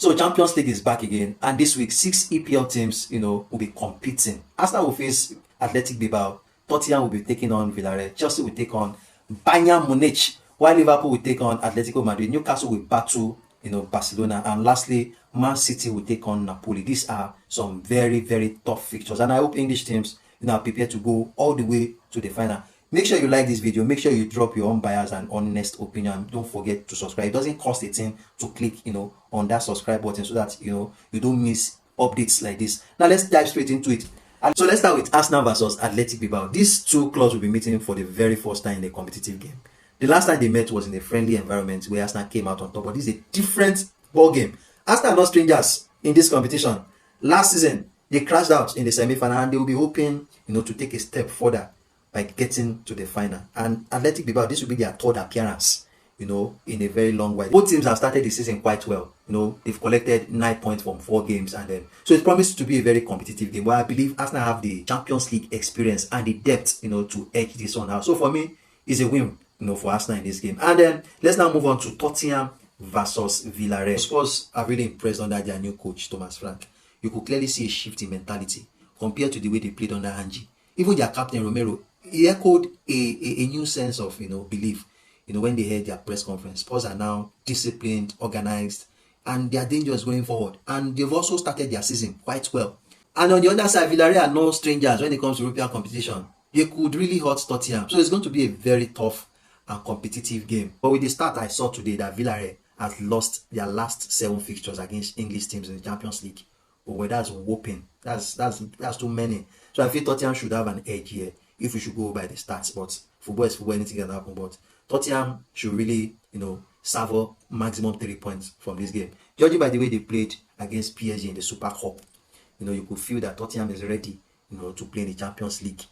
So Champions League is back again, and this week 6 EPL teams, will be competing. Arsenal will face Athletic Bilbao, Tottenham will be taking on Villarreal, Chelsea will take on Bayern Munich, while Liverpool will take on Atletico Madrid, Newcastle will battle, Barcelona, and lastly, Man City will take on Napoli. These are some very, very tough fixtures, and I hope English teams, are prepared to go all the way to the final. Make sure you like this video. Make sure you drop your unbiased and honest opinion. Don't forget to subscribe. It doesn't cost a thing to click, on that subscribe button so that, you don't miss updates like this. Now, let's dive straight into it. So let's start with Arsenal versus Athletic Bilbao. These two clubs will be meeting for the very first time in a competitive game. The last time they met was in a friendly environment where Arsenal came out on top. But this is a different ball game. Arsenal are not strangers in this competition. Last season, they crashed out in the semi-final, and they will be hoping, to take a step further by getting to the final. And Athletic Bilbao, this will be their third appearance, in a very long while. Both teams have started the season quite well. They've collected 9 points from 4 games, and so it promises to be a very competitive game. But I believe Arsenal have the Champions League experience and the depth, to edge this one out. So for me, it's a win, for Arsenal in this game. And then let's now move on to Tottenham versus Villarreal. Spurs are really impressed under their new coach, Thomas Frank. You could clearly see a shift in mentality compared to the way they played under Ange. Even their captain Romero, he echoed a new sense of belief. When they had their press conference, Spurs are now disciplined, organized, and they are dangerous going forward. And they've also started their season quite well. And on the other side, Villarreal are no strangers when it comes to European competition. They could really hurt Tottenham. So it's going to be a very tough and competitive game. But with the start I saw today that Villarreal has lost their last 7 fixtures against English teams in the Champions League. Oh, well, that's whooping. That's too many. So I feel Tottenham should have an edge here if we should go by the stats. But football is football, anything can happen. But Tottenham should really, savor maximum 3 points from this game. Judging by the way they played against PSG in the Super Cup, you could feel that Tottenham is ready, to play in the Champions League.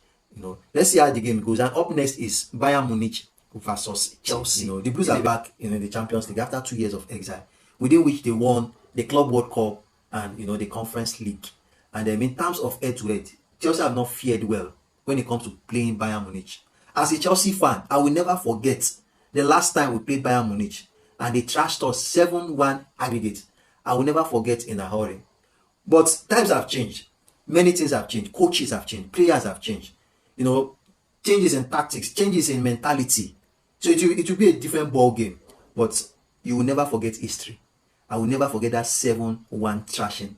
Let's see how the game goes. And up next is Bayern Munich versus Chelsea. The Blues are back in the Champions League after 2 years of exile, within which they won the Club World Cup and the Conference League. And in terms of head-to-head, Chelsea have not fared well when it comes to playing Bayern Munich. As a Chelsea fan, I will never forget the last time we played Bayern Munich and they trashed us 7-1 aggregate. I will never forget in a hurry. But times have changed. Many things have changed. Coaches have changed. Players have changed. Changes in tactics, changes in mentality. So it will be a different ball game. But you will never forget history. I will never forget that 7-1 thrashing.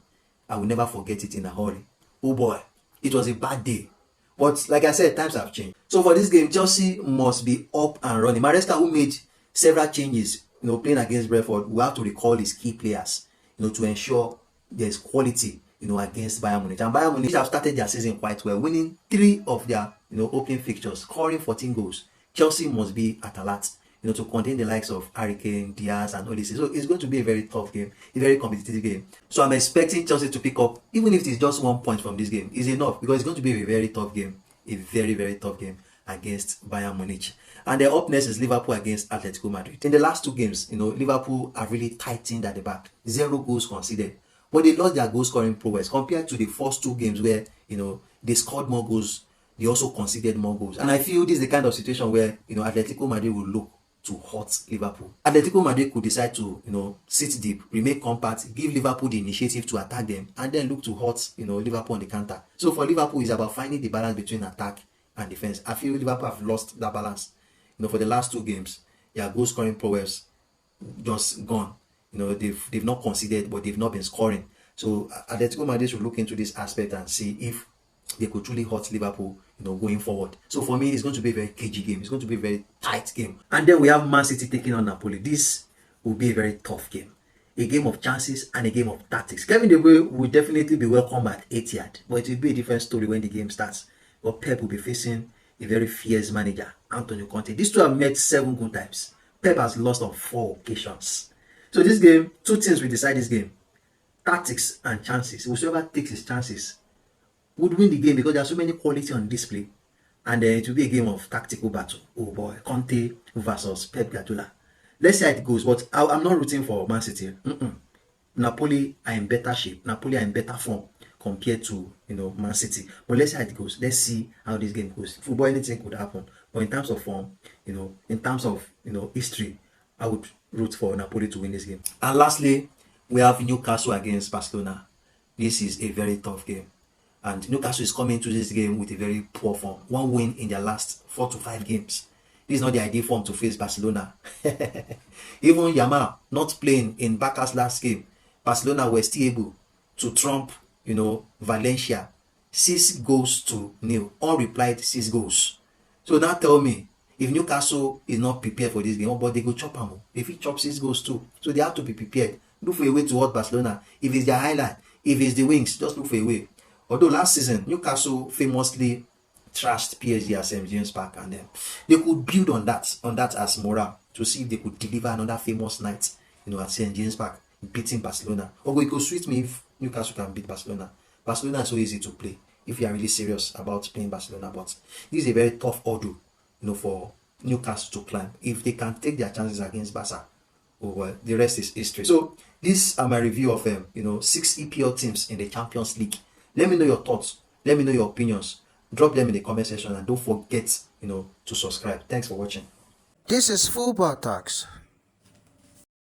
I will never forget it in a hurry. Oh boy, it was a bad day. But like I said, times have changed. So for this game, Chelsea must be up and running. Maresca, who made several changes, playing against Brentford, will have to recall his key players, to ensure there's quality, against Bayern Munich. And Bayern Munich have started their season quite well, winning 3 of their, opening fixtures, scoring 14 goals. Chelsea must be at alert, to contain the likes of Harry Kane, Diaz, and all this. So it's going to be a very tough game, a very competitive game. So I'm expecting Chelsea to pick up, even if it's just 1 point from this game, is enough, because it's going to be a very tough game, a very, very tough game against Bayern Munich. And then up next is Liverpool against Atletico Madrid. In the last 2 games, Liverpool are really tightened at the back, 0 goals conceded. But they lost their goal scoring prowess compared to the first 2 games where, they scored more goals, they also conceded more goals. And I feel this is the kind of situation where, Atletico Madrid will look to hurt Liverpool. Atletico Madrid could decide to, sit deep, remain compact, give Liverpool the initiative to attack them, and then look to hurt, Liverpool on the counter. So for Liverpool, it's about finding the balance between attack and defense. I feel Liverpool have lost that balance. For the last 2 games, their goal scoring prowess just gone. They've not conceded, but they've not been scoring. So Atletico Madrid should look into this aspect and see if they could truly hurt Liverpool, going forward. So for me, it's going to be a very cagey game. It's going to be a very tight game. And then we have Man City taking on Napoli. This will be a very tough game. A game of chances and a game of tactics. Kevin De Bruyne will definitely be welcome at Etihad, but it will be a different story when the game starts. But Pep will be facing a very fierce manager, Antonio Conte. These two have met 7 good times. Pep has lost on 4 occasions. So this game, 2 things will decide this game. Tactics and chances. Whoever takes his chances would win the game, because there are so many quality on display. And it will be a game of tactical battle. Oh boy, Conte versus Pep Guardiola. Let's see how it goes. But I'm not rooting for Man City. Napoli are in better shape. Napoli are in better form compared to Man City. But let's see how it goes. Let's see how this game goes. Football, anything could happen. But in terms of form, in terms of history, I would root for Napoli to win this game. And lastly, We have Newcastle against Barcelona. This is a very tough game. And Newcastle is coming to this game with a very poor form. One win in their last 4 to 5 games. This is not the ideal form to face Barcelona. Even Yamal not playing in Barca's last game. Barcelona were still able to trump, Valencia 6-0. Unreplied 6 goals. So now tell me, if Newcastle is not prepared for this game, but they go chop them. If he chops 6 goals too. So they have to be prepared. Look for a way toward Barcelona. If it's their highlight, if it's the wings, just look for a way. Although last season, Newcastle famously trashed PSG at St. James Park, and then they could build on that as morale to see if they could deliver another famous night, at St. James Park, beating Barcelona. Although it could sweet me if Newcastle can beat Barcelona. Barcelona is so easy to play if you are really serious about playing Barcelona, but this is a very tough order, for Newcastle to climb. If they can take their chances against Barca, oh well, the rest is history. So these are my review of 6 EPL teams in the Champions League. Let me know your thoughts. Let me know your opinions. Drop them in the comment section, and don't forget, to subscribe. Thanks for watching. This is Football Talks.